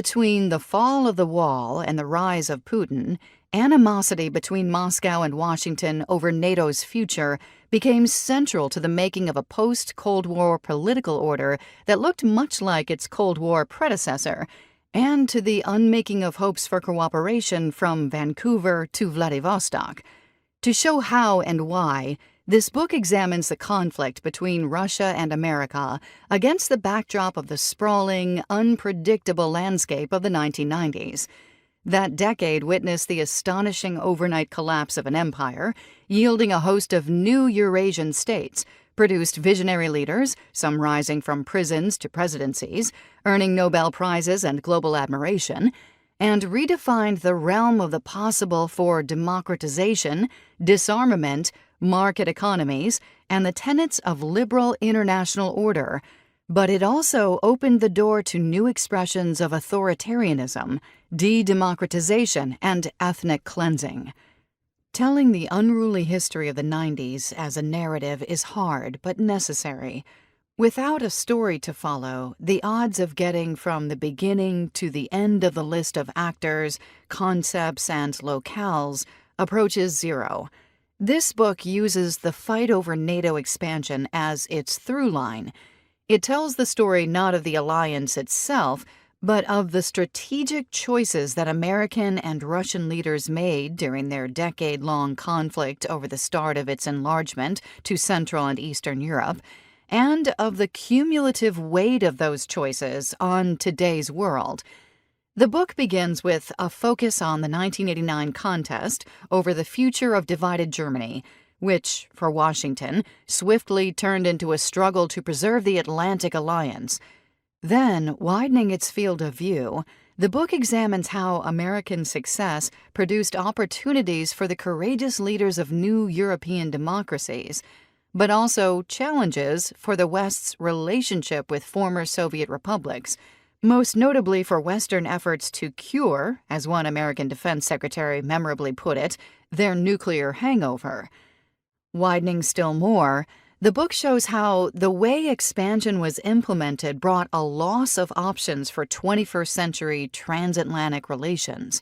Between the fall of the wall and the rise of Putin, animosity between Moscow and Washington over NATO's future became central to the making of a post-Cold War political order that looked much like its Cold War predecessor, and to the unmaking of hopes for cooperation from Vancouver to Vladivostok. To show how and why, this book examines the conflict between Russia and America against the backdrop of the sprawling, unpredictable landscape of the 1990s. That decade witnessed the astonishing overnight collapse of an empire, yielding a host of new Eurasian states, produced visionary leaders, some rising from prisons to presidencies, earning Nobel Prizes and global admiration, and redefined the realm of the possible for democratization, disarmament, market economies, and the tenets of liberal international order. But it also opened the door to new expressions of authoritarianism, de-democratization, and ethnic cleansing. Telling the unruly history of the 90s as a narrative is hard but necessary. Without a story to follow, the odds of getting from the beginning to the end of the list of actors, concepts, and locales approaches zero. This book uses the fight over NATO expansion as its through line. It tells the story not of the alliance itself, but of the strategic choices that American and Russian leaders made during their decade-long conflict over the start of its enlargement to Central and Eastern Europe, and of the cumulative weight of those choices on today's world. The book begins with a focus on the 1989 contest over the future of divided Germany, which, for Washington, swiftly turned into a struggle to preserve the Atlantic Alliance. Then, widening its field of view, the book examines how American success produced opportunities for the courageous leaders of new European democracies, but also challenges for the West's relationship with former Soviet republics, most notably for Western efforts to cure, as one American Defense Secretary memorably put it, their nuclear hangover. Widening still more, the book shows how the way expansion was implemented brought a loss of options for 21st century transatlantic relations.